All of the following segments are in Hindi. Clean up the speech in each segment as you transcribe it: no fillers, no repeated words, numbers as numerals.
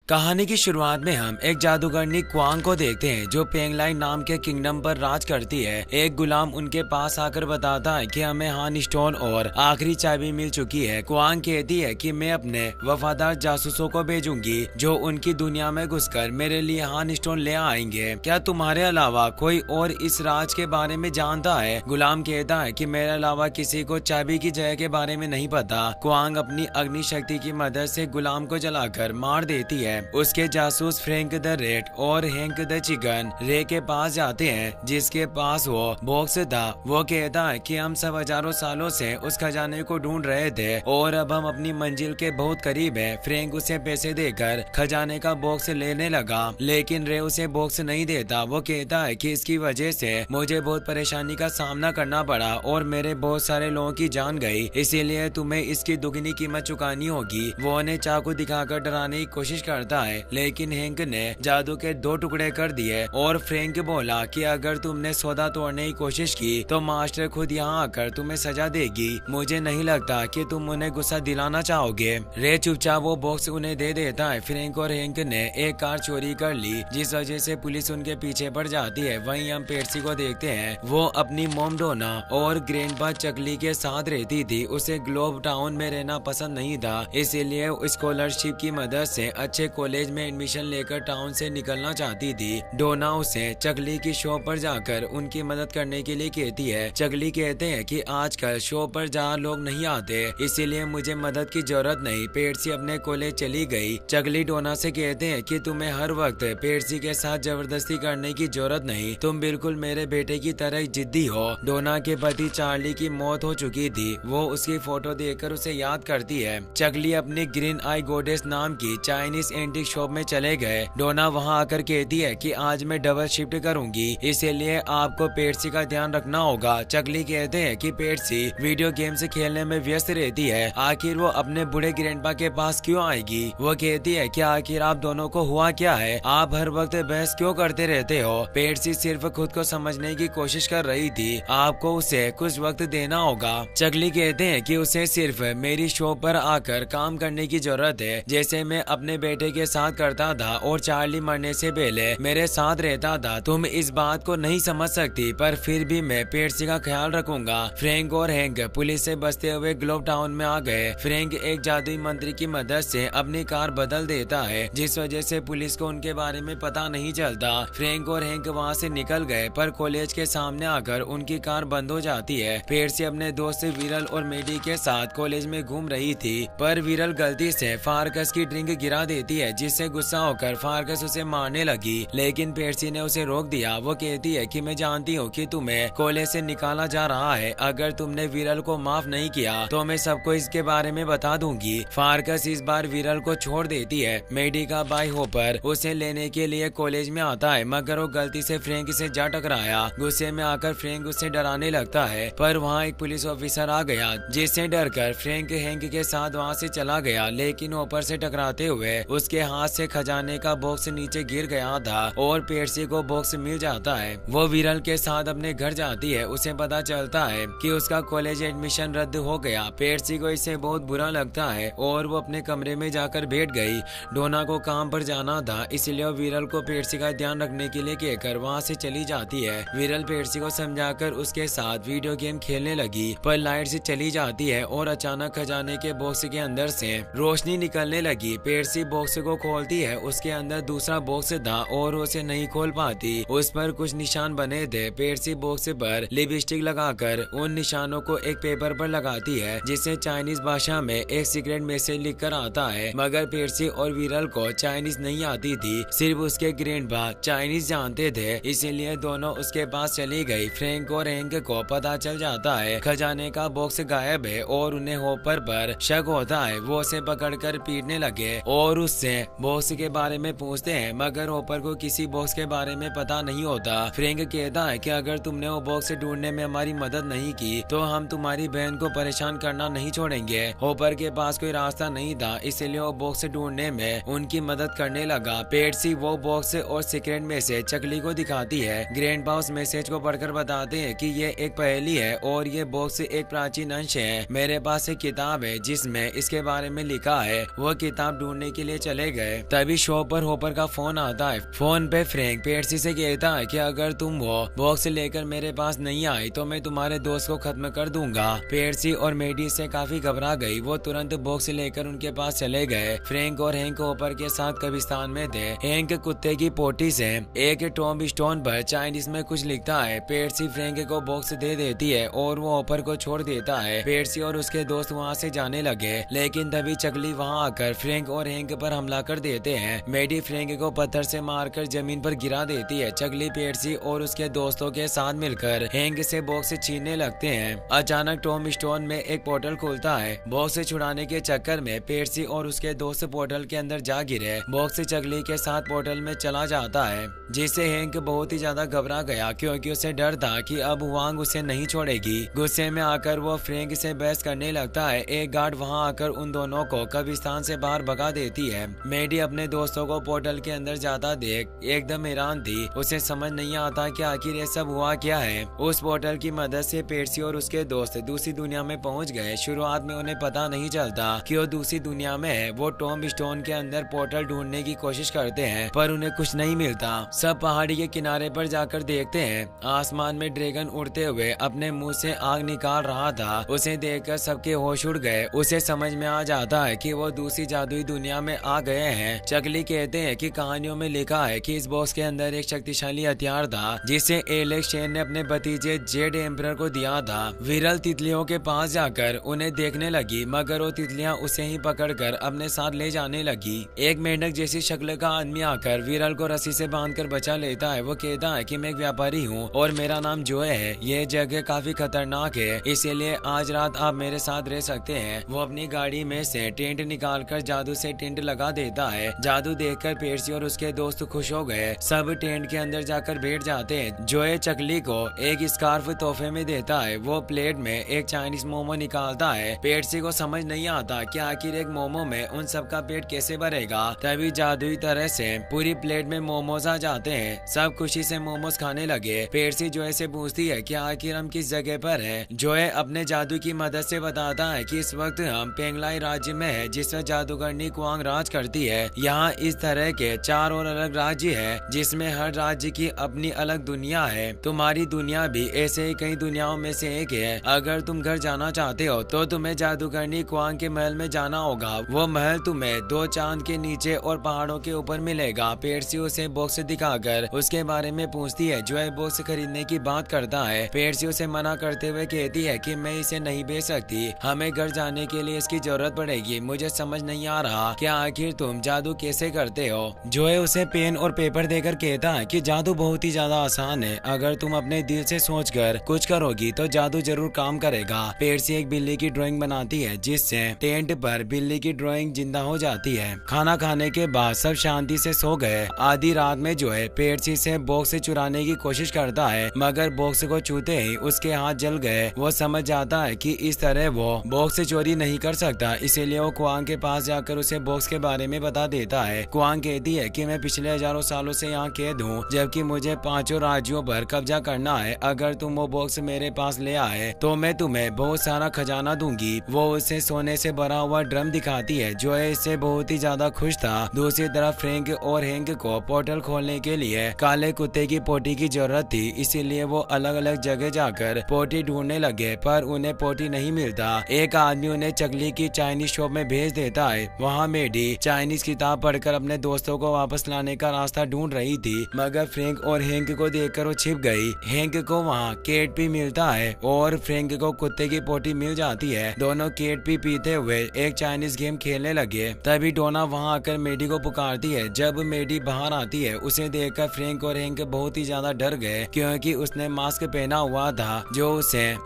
कहानी की शुरुआत में हम एक जादूगरनी क्वांग को देखते हैं जो पेंगलाई नाम के किंगडम पर राज करती है। एक गुलाम उनके पास आकर बताता है कि हमें हान स्टोन और आखिरी चाबी मिल चुकी है। क्वांग कहती है कि मैं अपने वफादार जासूसों को भेजूंगी जो उनकी दुनिया में घुसकर मेरे लिए हान स्टोन ले आएंगे। क्या तुम्हारे अलावा कोई और इस राज के बारे में जानता है? गुलाम कहता है कि मेरे अलावा किसी को चाबी की जगह के बारे में नहीं पता। क्वांग अपनी अग्नि शक्ति की मदद से गुलाम को जलाकर मार देती है। उसके जासूस फ्रैंक द रेड और हैंक द चिकन रे के पास जाते हैं जिसके पास वो बॉक्स था। वो कहता है कि हम सब हजारों सालों से उस खजाने को ढूंढ रहे थे और अब हम अपनी मंजिल के बहुत करीब है। फ्रैंक उसे पैसे देकर खजाने का बॉक्स लेने लगा लेकिन रे उसे बॉक्स नहीं देता। वो कहता है कि इसकी वजह से मुझे बहुत परेशानी का सामना करना पड़ा और मेरे बहुत सारे लोगों की जान गई, इसीलिए तुम्हें इसकी दुगनी कीमत चुकानी होगी। वो उन्हें चाकू दिखाकर डराने की कोशिश करता है लेकिन हैंक ने जादू के 2 टुकड़े कर दिए और फ्रैंक बोला कि अगर तुमने सौदा तोड़ने की कोशिश की तो मास्टर खुद यहाँ आकर तुम्हें सजा देगी। मुझे नहीं लगता कि तुम उन्हें गुस्सा दिलाना चाहोगे। रे चुपचाप वो बॉक्स उन्हें दे देता है। फ्रैंक और हैंक ने एक कार चोरी कर ली जिस वजह से पुलिस उनके पीछे पड़ जाती है। वहीं हम पेर्सी को देखते हैं। वो अपनी मॉम डोना और ग्रैंडपा चकली के साथ रहती थी। उसे ग्लोब टाउन में रहना पसंद नहीं था, इसीलिए स्कॉलरशिप की मदद से अच्छे कॉलेज में एडमिशन लेकर टाउन से निकलना चाहती थी। डोना उसे चकली की शो पर जाकर उनकी मदद करने के लिए कहती है। चकली कहते हैं कि आजकल शो पर जहाँ लोग नहीं आते इसीलिए मुझे मदद की जरूरत नहीं। पेर्सी अपने कॉलेज चली गई। चकली डोना से कहते हैं कि तुम्हें हर वक्त पेर्सी के साथ जबरदस्ती करने की जरूरत नहीं, तुम बिल्कुल मेरे बेटे की तरह जिद्दी हो। डोना के पति चार्ली की मौत हो चुकी थी। वो उसकी फोटो देखकर उसे याद करती है। चकली अपनी ग्रीन आई गोडेस नाम की चाइनीज एंटीक शॉप में चले गए। डोना वहां आकर कहती है कि आज मैं डबल शिफ्ट करूंगी, इसीलिए आपको पेर्सी का ध्यान रखना होगा। चकली कहते हैं कि पेर्सी वीडियो गेम से खेलने में व्यस्त रहती है, आखिर वो अपने बूढ़े ग्रैंडपा के पास क्यों आएगी। वो कहती है कि आखिर आप दोनों को हुआ क्या है, आप हर वक्त बहस क्यों करते रहते हो। पेर्सी सिर्फ खुद को समझने की कोशिश कर रही थी, आपको उसे कुछ वक्त देना होगा। चकली कहते हैं कि उसे सिर्फ मेरी शो पर आकर काम करने की जरूरत है जैसे मैं अपने बेटे के साथ करता था और चार्ली मरने से पहले मेरे साथ रहता था। तुम इस बात को नहीं समझ सकती पर फिर भी मैं पेर्सी का ख्याल रखूंगा। फ्रैंक और हैंक पुलिस से बचते हुए ग्लोब टाउन में आ गए। फ्रैंक एक जादुई मंत्री की मदद से अपनी कार बदल देता है जिस वजह से पुलिस को उनके बारे में पता नहीं चलता। फ्रैंक और हैंक वहाँ से निकल गए पर कॉलेज के सामने आकर उनकी कार बंद हो जाती है। पेर्सी अपने दोस्त विरल और मेडी के साथ कॉलेज में घूम रही थी पर विरल गलती से फारकस की ड्रिंक गिरा देती है जिससे गुस्सा होकर फारकस उसे मारने लगी लेकिन पेर्सी ने उसे रोक दिया। वो कहती है कि मैं जानती हूँ कि तुम्हें कॉलेज से निकाला जा रहा है, अगर तुमने विरल को माफ नहीं किया तो मैं सबको इसके बारे में बता दूंगी। फारकस इस बार विरल को छोड़ देती है। मेडी का भाई होपर उसे लेने के लिए कॉलेज में आता है मगर वो गलती से फ्रैंक से जा टकराया। गुस्से में आकर फ्रैंक उसे डराने लगता है पर वहाँ एक पुलिस ऑफिसर आ गया जिससे डरकर फ्रैंक हैंक के साथ वहाँ से चला गया लेकिन ऊपर से टकराते हुए उसके हाथ से खजाने का बॉक्स नीचे गिर गया था और पेर्सी को बॉक्स मिल जाता है। वो विरल के साथ अपने घर जाती है। उसे पता चलता है कि उसका कॉलेज एडमिशन रद्द हो गया। पेर्सी को इससे बहुत बुरा लगता है और वो अपने कमरे में जाकर बैठ गई। डोना को काम पर जाना था इसलिए वो विरल को पेर्सी का ध्यान रखने के लिए कहकर वहाँ से चली जाती है। विरल पेर्सी को समझाकर उसके साथ वीडियो गेम खेलने लगी पर लाइट से चली जाती है और अचानक खजाने के बॉक्स के अंदर से रोशनी निकलने लगी। पेर्सी बॉक्स को खोलती है, उसके अंदर दूसरा बॉक्स था और उसे नहीं खोल पाती। उस पर कुछ निशान बने थे। पेर्सी बॉक्स पर लिपस्टिक लगाकर उन निशानों को एक पेपर पर लगाती है जिससे चाइनीज भाषा में एक सीक्रेट मैसेज लिखकर आता है मगर पेर्सी और विरल को चाइनीज नहीं आती थी, सिर्फ उसके ग्रैंडपा चाइनीज जानते थे, इसीलिए दोनों उसके पास चली गई। फ्रैंक और हैंक को पता चल जाता है खजाने का बॉक्स गायब है और उन्हें होपर पर शक होता है। वो उसे पकड़कर पीटने लगे और उससे बॉक्स के बारे में पूछते हैं मगर होपर को किसी बॉक्स के बारे में पता नहीं होता। फ्रैंक कहता है कि अगर तुमने वो बॉक्स ढूंढने में हमारी मदद नहीं की तो हम तुम्हारी बहन को परेशान करना नहीं छोड़ेंगे। होपर के पास कोई रास्ता नहीं था इसलिए वो बॉक्स ढूंढने में उनकी मदद करने लगा। पेर्सी वो बॉक्स और सीक्रेट मैसेज चकली को दिखाती है। ग्रैंडपा उस मैसेज को पढ़कर बताते हैं कि ये एक पहेली है और ये बॉक्स एक प्राचीन अंश है। मेरे पास एक किताब है जिसमें इसके बारे में लिखा है। वो किताब ढूंढने के लिए चले चले गए। तभी शॉप पर होपर का फोन आता है। फोन पे फ्रैंक पेर्सी से कहता है कि अगर तुम वो बॉक्स लेकर मेरे पास नहीं आई तो मैं तुम्हारे दोस्त को खत्म कर दूंगा। पेर्सी और मेडी से काफी घबरा गई। वो तुरंत बॉक्स लेकर उनके पास चले गए। फ्रैंक और हैंक होपर के साथ कब्रिस्तान में थे। हैंक कुत्ते की पोटी से एक टॉम स्टोन पर चाइनीज में कुछ लिखता है। पेर्सी फ्रैंक को बॉक्स दे देती है और वो होपर को छोड़ देता है। पेर्सी और उसके दोस्त वहाँ से जाने लगे, लेकिन तभी चकली वहाँ आकर फ्रैंक और हैंक पर हमला कर देते हैं। मेडी फ्रैंक को पत्थर से मारकर जमीन पर गिरा देती है। चकली पेर्सी और उसके दोस्तों के साथ मिलकर हैंक से बॉक्स छीनने लगते हैं। अचानक टॉम स्टोन में एक पोर्टल खुलता है। बॉक्स से छुड़ाने के चक्कर में पेर्सी और उसके दोस्त पोर्टल के अंदर जा गिरे। बॉक्स चकली के साथ पोर्टल में चला जाता है, जिससे हैंक बहुत ही ज्यादा घबरा गया क्योंकि उसे डर था कि अब वांग उसे नहीं छोड़ेगी। गुस्से में आकर वो फ्रैंक से बहस करने लगता है। एक गार्ड वहां आकर उन दोनों को कब्रिस्तान से बाहर भगा देती है। मेडी अपने दोस्तों को पोर्टल के अंदर जाता देख एकदम हैरान थी। उसे समझ नहीं आता कि आखिर ये सब हुआ क्या है। उस पोर्टल की मदद से पेर्सी और उसके दोस्त दूसरी दुनिया में पहुंच गए। शुरुआत में उन्हें पता नहीं चलता कि वो दूसरी दुनिया में है। वो टॉम स्टोन के अंदर पोर्टल ढूंढने की कोशिश करते हैं, पर उन्हें कुछ नहीं मिलता। सब पहाड़ी के किनारे पर जाकर देखते हैं। आसमान में ड्रैगन उड़ते हुए अपने मुंह से आग निकाल रहा था। उसे देखकर सबके होश उड़ गए। उसे समझ में आ जाता है कि वो दूसरी जादुई दुनिया में आ गए हैं। चकली कहते हैं कि कहानियों में लिखा है कि इस बॉक्स के अंदर एक शक्तिशाली हथियार था जिसे एलेक्स शेन ने अपने भतीजे जेड एम्परर को दिया था। विरल तितलियों के पास जाकर उन्हें देखने लगी, मगर वो तितलियां उसे ही पकड़कर अपने साथ ले जाने लगी। एक मेंढक जैसी शक्ल का आदमी आकर विरल को रस्सी से बांधकर बचा लेता है। वो कहता है कि मैं एक व्यापारी हूँ और मेरा नाम जोए है। ये जगह काफी खतरनाक है, इसीलिए आज रात आप मेरे साथ रह सकते हैं। वो अपनी गाड़ी में से टेंट निकालकर जादू से टेंट लगा देता है। जादू देखकर पेर्सी और उसके दोस्त खुश हो गए। सब टेंट के अंदर जाकर बैठ जाते हैं। जोए चकली को एक स्कार्फ तोहफे में देता है। वो प्लेट में एक चाइनीज मोमो निकालता है। पेर्सी को समझ नहीं आता कि आखिर एक मोमो में उन सबका पेट कैसे भरेगा। तभी जादुई तरह से पूरी प्लेट में मोमोज आ जाते हैं। सब खुशी से मोमोज खाने लगे। पेर्सी जोए से पूछती है कि आखिर हम किस जगह पर हैं। जोए अपने जादू की मदद से बताता है कि इस वक्त हम पेंगलाई राज्य में है, जिसमें जादूगरनी क्वांग राज करती है। यहाँ इस तरह के 4 और अलग राज्य है, जिसमें हर राज्य की अपनी अलग दुनिया है। तुम्हारी दुनिया भी ऐसे ही कई दुनियाओं में से एक है। अगर तुम घर जाना चाहते हो तो तुम्हें जादूगरनी क्वांग के महल में जाना होगा। वो महल तुम्हें 2 चांद के नीचे और पहाड़ों के ऊपर मिलेगा। पेर्सी उसे बॉक्स दिखाकर उसके बारे में पूछती है। जो बॉक्स खरीदने की बात करता है। पेर्सी उसे मना करते हुए कहती है कि मैं इसे नहीं बेच सकती, हमें घर जाने के लिए इसकी जरूरत पड़ेगी। मुझे समझ नहीं आ रहा कि आखिर तुम जादू कैसे करते हो। जोए उसे पेन और पेपर देकर कहता है कि जादू बहुत ही ज्यादा आसान है। अगर तुम अपने दिल से सोचकर कुछ करोगी तो जादू जरूर काम करेगा। पेर्सी एक बिल्ली की ड्राइंग बनाती है, जिससे टेंट पर बिल्ली की ड्राइंग जिंदा हो जाती है। खाना खाने के बाद सब शांति से सो गए। आधी रात में जोए पेर्सी से बॉक्स चुराने की कोशिश करता है, मगर बॉक्स को छूते ही उसके हाथ जल गए। वो समझ जाता है कि इस तरह वो बॉक्स चोरी नहीं कर सकता, इसीलिए वो क्वांग के पास जाकर उसे बॉक्स के बारे में बता देता है। क्वांग कहती है कि मैं पिछले हजारों सालों से यहाँ कैद हूँ, जबकि मुझे 5 राज्यों पर कब्जा करना है। अगर तुम वो बॉक्स मेरे पास ले आए तो मैं तुम्हें बहुत सारा खजाना दूंगी। वो उसे सोने से भरा हुआ ड्रम दिखाती है। जो इससे बहुत ही ज्यादा खुश था। दूसरी तरफ फ्रैंक और हैंक को पोर्टल खोलने के लिए काले कुत्ते की पोटी की जरूरत थी, इसीलिए वो अलग अलग जगह जाकर पोटी ढूंढने लगे, पर उन्हें पोटी नहीं मिलता। एक आदमी उन्हें चकली की चाइनीज शॉप में भेज देता है। वहाँ मेडी चाइनीज किताब पढ़कर अपने दोस्तों को वापस लाने का रास्ता ढूंढ रही थी, मगर फ्रैंक और हैंक को देखकर वो छिप गई। हैंक को वहाँ केट पी मिलता है और फ्रैंक को कुत्ते की पोटी मिल जाती है। दोनों केट पी पीते हुए एक चाइनीज गेम खेलने लगे। तभी डोना वहाँ आकर मेडी को पुकारती है। जब मेडी बाहर आती है, उसे देखकर फ्रैंक और हैंक बहुत ही ज्यादा डर गए, क्योंकि उसने मास्क पहना हुआ था जो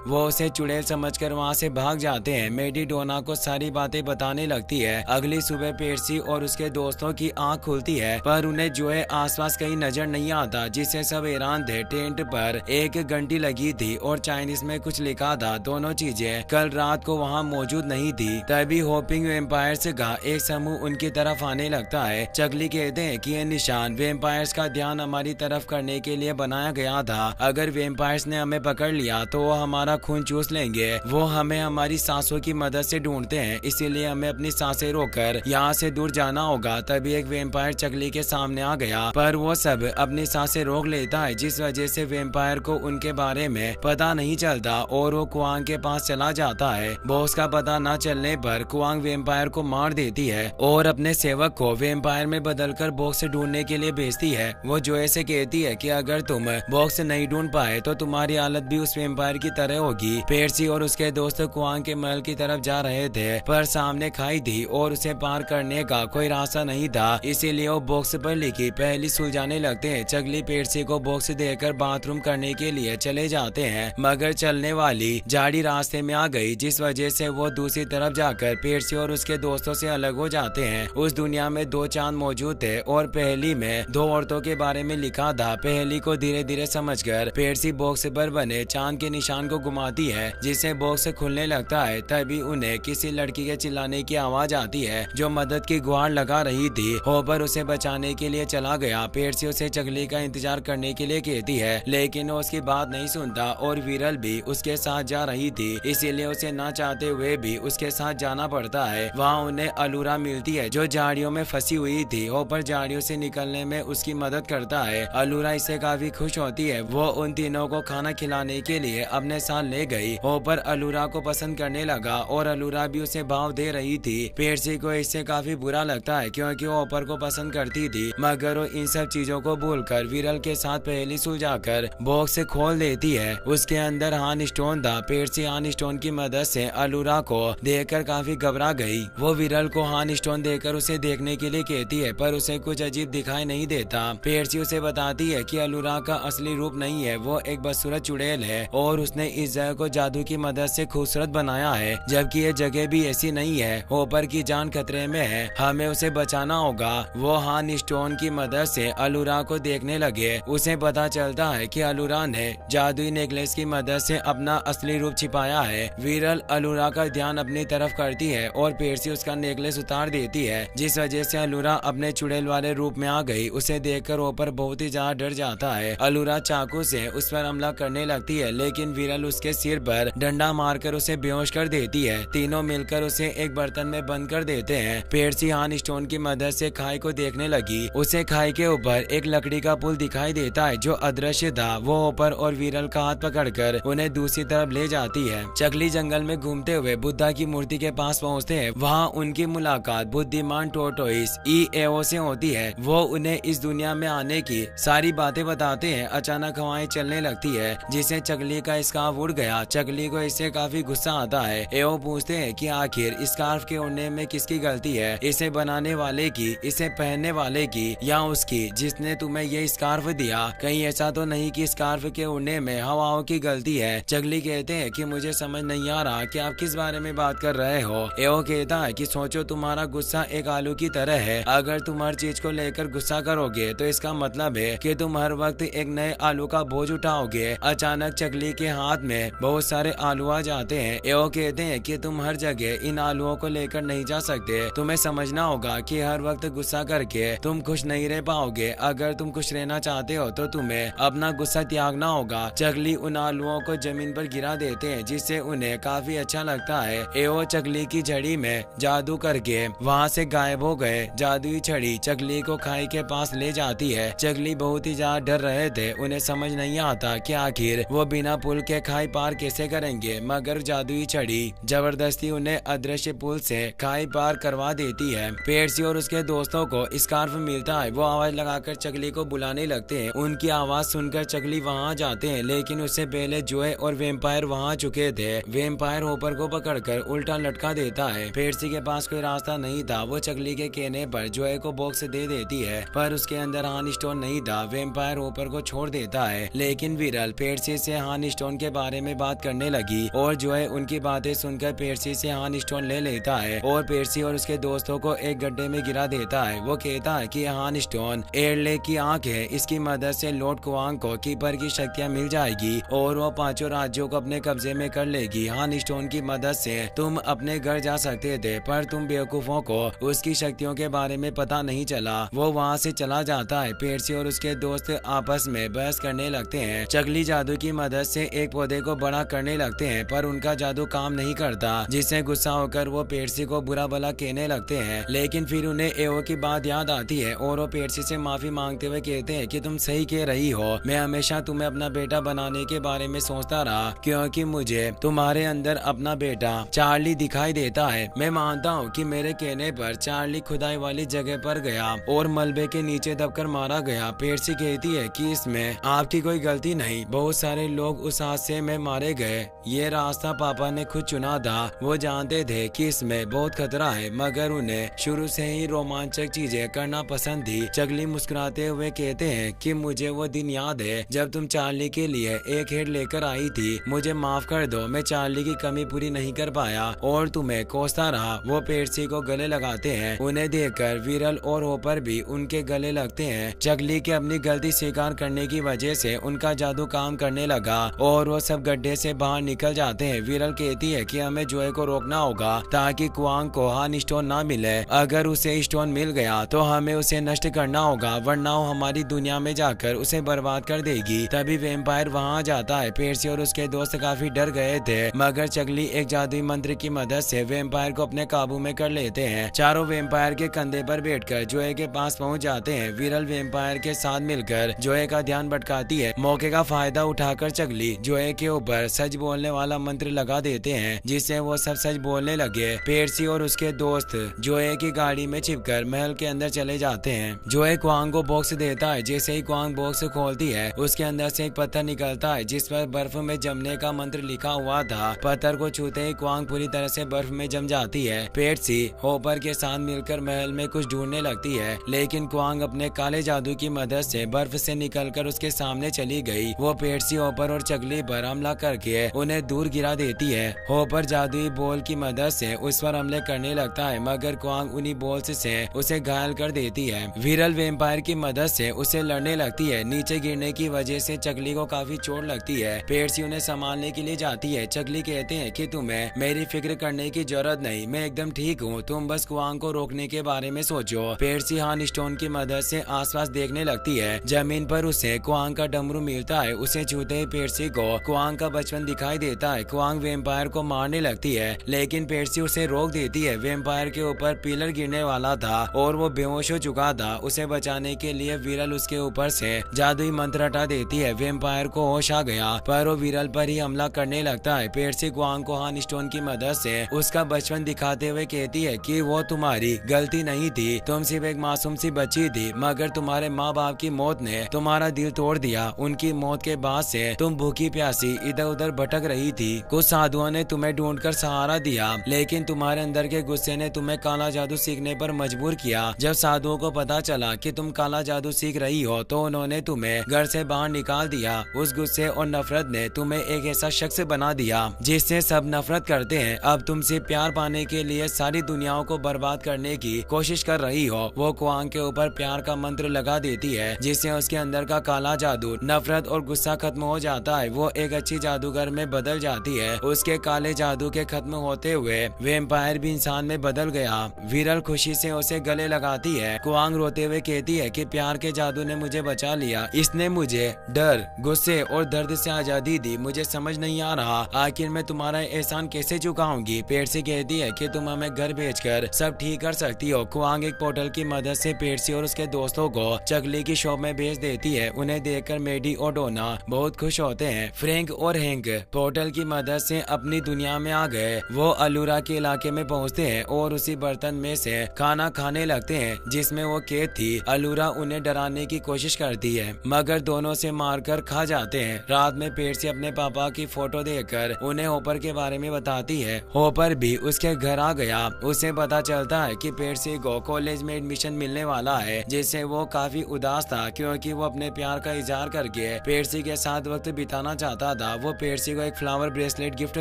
वो उसे चुड़ैल समझकर वहाँ से भाग जाते हैं। मेडी डोना को सारी बातें बताने लगती है। अगली सुबह पेर्सी और उसके दोस्तों की आंख खुलती है, पर उन्हें जोए आसपास कहीं नजर नहीं आता, जिससे सब हैरान थे। टेंट पर एक घंटी लगी थी और चाइनीज में कुछ लिखा था। दोनों चीजें कल रात को वहाँ मौजूद नहीं थी। तभी होपिंग वेम्पायर्स का एक समूह उनकी तरफ आने लगता है। चकली कहते हैं कि ये निशान वेम्पायर्स का ध्यान हमारी तरफ करने के लिए बनाया गया था। अगर वेम्पायर्स ने हमें पकड़ लिया तो वो हमारा खून चूस लेंगे। वो हमें हमारी सांसों की मदद से ढूंढते हैं, इसीलिए हमें अपनी सांसें रोककर यहाँ से दूर दूर जाना होगा। तभी एक वेम्पायर चकली के सामने आ गया, पर वो सब अपनी सांसें रोक लेता है, जिस वजह से वेम्पायर को उनके बारे में पता नहीं चलता और वो कुआंग के पास चला जाता है। बॉस का पता न चलने पर कुआंग वेम्पायर को मार देती है और अपने सेवक को वेम्पायर में बदलकर बॉक्स ढूंढने के लिए भेजती है। वो जोए से कहती है कि अगर तुम बॉक्स नहीं ढूंढ पाए तो तुम्हारी हालत भी उस वेम्पायर की तरह होगी। पेर्सी और उसके दोस्त कुआंग के महल की तरफ जा रहे थे, पर सामने खाई थी और उसे पार करने का कोई रास्ता नहीं था, इसीलिए वो बॉक्स पर लिखी पहेली सुलझाने लगते हैं। चकली पेर्सी को बॉक्स देकर बाथरूम करने के लिए चले जाते हैं, मगर चलने वाली झाड़ी रास्ते में आ गई, जिस वजह से वो दूसरी तरफ जाकर पेर्सी और उसके दोस्तों से अलग हो जाते हैं। उस दुनिया में 2 चांद मौजूद थे और पहेली में 2 औरतों के बारे में लिखा था। पहेली को धीरे धीरे समझकर पेर्सी बॉक्स पर बने चांद के निशान को घुमाती है, जिससे बॉक्स खुलने लगता है। तभी उन्हें किसी लड़की के चिल्लाने की आवाज आती है, जो मदद की गुहार लगा रही थी। होपर उसे बचाने के लिए चला गया। पेर्सी उसे चकली का इंतजार करने के लिए कहती है, लेकिन वो उसकी बात नहीं सुनता और विरल भी उसके साथ जा रही थी, इसीलिए उसे ना चाहते हुए भी उसके साथ जाना पड़ता है। वहाँ उन्हें अलूरा मिलती है, जो झाड़ियों में फंसी हुई थी। होपर झाड़ियों से निकलने में उसकी मदद करता है। अलूरा इससे काफी खुश होती है। वो उन तीनों को खाना खिलाने के लिए अपने साथ ले गई। होपर अलूरा को पसंद करने लगा और अलूरा भी उसे भाव दे रही थी। पेर्सी को इससे काफी बुरा लगता है, क्योंकि वो होपर को पसंद करती थी, मगर वो इन सब चीजों को भूलकर विरल के साथ पहेली सुलझाकर बॉक्स खोल देती है। उसके अंदर हान स्टोन था। पेर्सी हान स्टोन की मदद से अलूरा को देखकर काफी घबरा गई। वो विरल को हान स्टोन देकर उसे देखने के लिए कहती है, पर उसे कुछ अजीब दिखाई नहीं देता। पेर्सी उसे बताती है कि अलूरा का असली रूप नहीं है, वो एक बदसूरत चुड़ैल है और उसने इस जगह को जादू की मदद से खूबसूरत बनाया है, जबकि ये जगह भी ऐसी नहीं है। होपर की जान खतरे में है, हमें उसे बचाना होगा। वो हान स्टोन की मदद से अलूरा को देखने लगे। उसे पता चलता है कि अलूरा ने जादुई नेकलेस की मदद से अपना असली रूप छिपाया है। विरल अलूरा का ध्यान अपनी तरफ करती है और पेर्सी उसका नेकलेस उतार देती है, जिस वजह से अलूरा अपने चुड़ैल वाले रूप में आ गई। उसे देखकर होपर बहुत ही ज्यादा डर जाता है। अलूरा चाकू से उस पर हमला करने लगती है, लेकिन विरल उसके सिर पर डंडा मारकर उसे बेहोश कर देती है। तीनों मिलकर उसे एक बर्तन में बंद कर देते हैं। पेर्सी हान स्टोन की मदद से खाई को देखने लगी। उसे खाई के ऊपर एक लकड़ी का पुल दिखाई देता है, जो अदृश्य था। वो होपर और विरल का हाथ पकड़कर उन्हें दूसरी तरफ ले जाती है। चकली जंगल में घूमते हुए बुद्धा की मूर्ति के पास पहुँचते हैं। वहाँ उनकी मुलाकात बुद्धिमान टोरटोइस ईएओ से होती है। वो उन्हें इस दुनिया में आने की सारी बातें बताते हैं। अचानक हवाएं चलने लगती है, जिससे चकली का स्कार्फ उड़ गया। चकली को इससे काफी गुस्सा आता है। एओ पूछते हैं कि आखिर स्कार्फ के उड़ने में किसकी गलती है, इसे बनाने वाले की, इसे पहनने वाले की, या उसकी जिसने तुम्हें ये स्कार्फ दिया। कहीं ऐसा तो नहीं कि स्कार्फ के उड़ने में हवाओं की गलती है। चकली कहते हैं कि मुझे समझ नहीं आ रहा कि आप किस बारे में बात कर रहे हो। एओ कहता है कि सोचो, तुम्हारा गुस्सा एक आलू की तरह है। अगर तुम हर चीज को लेकर गुस्सा करोगे तो इसका मतलब है कि तुम हर वक्त एक नए आलू का बोझ उठाओगे। अचानक चकली के हाथ में बहुत सारे आलू आ जाते हैं। एओ कहते हैं कि तुम हर जगह इन आलूओं को लेकर नहीं जा सकते। तुम्हें समझना होगा कि हर वक्त गुस्सा करके तुम खुश नहीं रह पाओगे। अगर तुम खुश रहना चाहते हो तो तुम्हें अपना गुस्सा त्यागना होगा। चकली उन आलूओं को जमीन पर गिरा देते हैं, जिससे उन्हें काफी अच्छा लगता है। एओ चकली की छड़ी में जादू करके वहाँ से गायब हो गए। जादुई छड़ी चकली को खाई के पास ले जाती है। चकली बहुत ही ज्यादा डर रहे थे। उन्हें समझ नहीं आता कि आखिर वो बिना पुल के खाई पार कैसे करेंगे, मगर जादुई छड़ी जबरदस्ती उन्हें अदृश्य पुल से खाई पार करवा देती है। पेर्सी और उसके दोस्तों को स्कार्फ मिलता है। वो आवाज लगाकर चकली को बुलाने लगते हैं। उनकी आवाज सुनकर चकली वहाँ जाते हैं, लेकिन उससे पहले जोए और वेम्पायर वहाँ चुके थे। वेम्पायर होपर को पकड़कर उल्टा लटका देता है। पेर्सी के पास कोई रास्ता नहीं था। वो चकली के कहने पर जोए को बॉक्स दे देती है, पर उसके अंदर हान स्टोन नहीं था। वेम्पायर होपर को छोड़ देता है, लेकिन विरल पेर्सी से हान स्टोन के बारे में बात करने लगी और जोए उनकी बातें सुनकर पेर्सी से हान स्टोन ले लेता है और पेर्सी और उसके दोस्तों को एक गड्ढे में गिरा देता है। वो कहता है कि हान स्टोन एयरले की आंख है, इसकी मदद से लॉर्ड कुआंग को कीपर की शक्तियाँ मिल जाएगी और वो 5 राज्यों को अपने कब्जे में कर लेगी। हान स्टोन की मदद से तुम अपने घर जा सकते थे, पर तुम बेवकूफों को उसकी शक्तियों के बारे में पता नहीं चला। वो वहाँ से चला जाता है। पेर्सी और उसके दोस्त आपस में बहस करने लगते हैं। चकली जादू की मदद से एक पौधे को बड़ा करने लगते हैं, पर उनका जादू काम नहीं करता, जिससे गुस्सा होकर वो पेर्सी को बुरा भला कहने लगते हैं। हैं, लेकिन फिर उन्हें एओ की बात याद आती है और वो पेर्सी से माफी मांगते हुए कहते हैं कि तुम सही कह रही हो, मैं हमेशा तुम्हें अपना बेटा बनाने के बारे में सोचता रहा क्योंकि मुझे तुम्हारे अंदर अपना बेटा चार्ली दिखाई देता है। मैं मानता हूँ कि मेरे कहने पर चार्ली खुदाई वाली जगह पर गया और मलबे के नीचे दबकर मारा गया। पेर्सी कहती है कि इसमें आपकी कोई गलती नहीं, बहुत सारे लोग उस हादसे में मारे गए, ये रास्ता पापा ने खुद चुना था। वो जानते थे कि इसमें बहुत खतरा है मगर उन्हें शुरू से ही रोमांचक चीजें करना पसंद थी। चगली मुस्कुराते हुए कहते हैं कि मुझे वो दिन याद है जब तुम चार्ली के लिए एक हेड लेकर आई थी, मुझे माफ कर दो, मैं चार्ली की कमी पूरी नहीं कर पाया और तुम्हें कोसता रहा। वो पेर्सी को गले लगाते हैं, उन्हें देखकर विरल और होपर भी उनके गले लगते हैं। चगली के अपनी गलती स्वीकार करने की वजह से उनका जादू काम करने लगा और वो सब गड्ढे से बाहर निकल जाते हैं। विरल कहती है कि हमें जोए को रोकना होगा ताकि क्वांग को हान स्टोन ना मिले, अगर उसे स्टोन मिल गया तो हमें उसे नष्ट करना होगा वरना वो हमारी दुनिया में जाकर उसे बर्बाद कर देगी। तभी वेम्पायर वहाँ जाता है। पेर्सी और उसके दोस्त काफी डर गए थे मगर चगली एक जादुई मंत्र की मदद से वेम्पायर को अपने काबू में कर लेते हैं। चारों वेम्पायर के कंधे पर बैठकर जोए के पास पहुंच जाते हैं। विरल वेम्पायर के साथ मिलकर जोए का ध्यान भटकाती है। मौके का फायदा उठाकर चगली जोए के ऊपर सच बोलने वाला मंत्र लगा देते हैं जिससे वो सब सच बोलने लगे। पेर्सी और उसके दोस्त जोए की गाड़ी में छिपकर महल के अंदर चले जाते हैं। जोए क्वांग को बॉक्स देता है। जैसे ही क्वांग बॉक्स खोलती है उसके अंदर से एक पत्थर निकलता है जिस पर बर्फ में जमने का मंत्र लिखा हुआ था। पत्थर को छूते ही क्वांग पूरी तरह से बर्फ में जम जाती है। पेर्सी होपर के साथ मिलकर महल में कुछ ढूंढने लगती है लेकिन क्वांग अपने काले जादू की मदद से बर्फ से निकलकर उसके सामने चली गई। वो पेर्सी, होपर और चगली पर हमला करके उन्हें दूर गिरा देती है। होपर जादुई बॉल की मदद से उस पर हमले करने लगता है मगर क्वांग उन्हीं बॉल्स से उसे घायल कर देती है। विरल वेम्पायर की मदद से उसे लड़ने लगती है। नीचे गिरने की वजह से चगली को काफी चोट लगती है। पेर्सी उन्हें संभालने के लिए जाती है। चगली कहते हैं कि तुम्हें मेरी फिक्र करने की जरूरत नहीं, मैं एकदम ठीक हूँ, तुम बस क्वांग को रोकने के बारे में सोचो। पेर्सी हान स्टोन की मदद से आसपास देखने लगती है। जमीन पर उसे क्वांग का डमरू मिलता है। उसे छूते ही पेर्सी को क्वांग का बचपन दिखाई देता है। क्वांग वेम्पायर को मारने लगती है लेकिन पेर्सी उसे रोक देती है। वेम्पायर के ऊपर पिलर गिरने वाला था और वो बेहोश हो चुका था। उसे बचाने के लिए विरल उसके ऊपर से जादुई मंत्र हटा देती है। वेम्पायर को होश आ गया पर वो विरल पर ही हमला करने लगता है। पेर्सी क्वांग को हान स्टोन की मदद से उसका बचपन दिखाते हुए कहती है कि वो तुम्हारी गलती नहीं थी, तुम सिर्फ एक मासूम सी बच्ची थी मगर तुम्हारे माँ बाप की मौत ने तुम्हारा दिल तोड़ दिया। उनकी मौत के बाद से तुम भूखी प्यासी इधर उधर भटक रही थी। कुछ साधुओं ने तुम्हें ढूंढकर सहारा दिया लेकिन तुम्हारे अंदर के गुस्से ने तुम्हें काला जादू सीखने पर मजबूर किया। जब साधुओं को पता चला कि तुम काला जादू सीख रही हो तो उन्होंने तुम्हें घर से बाहर निकाल दिया। उस गुस्से और नफरत ने तुम्हें एक ऐसा शख्स बना दिया जिससे सब नफरत करते हैं। अब तुमसे प्यार पाने के लिए सारी दुनियाओं को बर्बाद करने की कोशिश कर रही हो। वो क्वांग के ऊपर प्यार का मंत्र लगा देती है जिससे उसके अंदर का काला जादू, नफरत और गुस्सा खत्म हो जाता है। वो एक अच्छी जादूगर में बदल जाती है। उसके काले जादू के खत्म होते हुए वेम्पायर भी इंसान में बदल गया। विरल खुशी से उसे गले लगाती है। क्वांग रोते हुए कहती है कि प्यार के जादू ने मुझे बचा लिया, इसने मुझे डर, गुस्से और दर्द से आजादी दी। मुझे समझ नहीं आ रहा आखिर मैं तुम्हारा एहसान कैसे चुकाऊंगी। पेर्सी कहती है कि तुम हमें घर भेजकर सब ठीक कर सकती हो। क्वांग एक पोर्टल की मदद से पेर्सी और उसके दोस्तों को चगली की शॉप में भेज देती है। उन्हें देखकर मेडी और डोना बहुत खुश होते हैं। फ्रैंक और हैंक पोर्टल की मदद से अपनी दुनिया में आ गए। वो अलूरा के इलाके में पहुंचते हैं और उसी बर्तन में से खाना खाने लगते हैं जिसमें वो कैद थी। अलूरा उन्हें डराने की कोशिश करती है मगर दोनों से मारकर खा जाते हैं। रात में पेर्सी अपने पापा की फोटो देखकर उन्हें होपर के बारे में बताती है। होपर भी उसके घर आ गया। उसे पता चलता है कि पेर्सी को कॉलेज में एडमिशन मिलने वाला है जिससे वो काफी उदास था क्योंकि वो अपने प्यार का इजहार करके पेर्सी के साथ वक्त बिताना चाहता था। वो पेर्सी को एक फ्लावर ब्रेसलेट गिफ्ट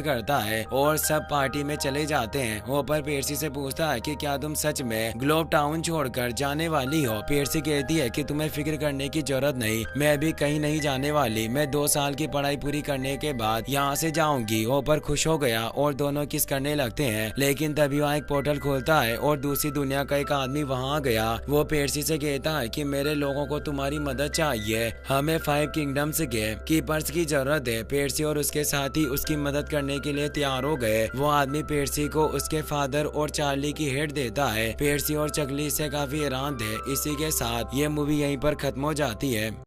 करता है और सब पार्टी में चले जाते हैं। होपर पेर्सी से पूछता है कि क्या तुम सच में ग्लोब टाउन छोड़कर जाने वाली हो। पेर्सी कहती है कि तुम्हें फिक्र करने की जरूरत नहीं, मैं अभी कहीं नहीं जाने वाली, मैं 2 साल की पढ़ाई पूरी करने के बाद यहाँ से जाऊंगी। होपर खुश हो गया और दोनों किस करने लगते हैं लेकिन तभी वहाँ एक पोर्टल खोलता है और दूसरी दुनिया का एक आदमी वहाँ आ गया। वो पेर्सी से कहता है कि मेरे लोगों को तुम्हारी मदद चाहिए, हमें 5 किंगडम्स के कीपर्स की जरूरत है। पेर्सी और उसके साथी उसकी मदद करने के लिए तैयार हो गए। वो आदमी पेर्सी को उसके फादर और चार्ली की हिट देता है। पेर्सी और चकली इससे काफी हैरान थे। इसी के साथ ये मूवी यहीं पर खत्म हो जाती है।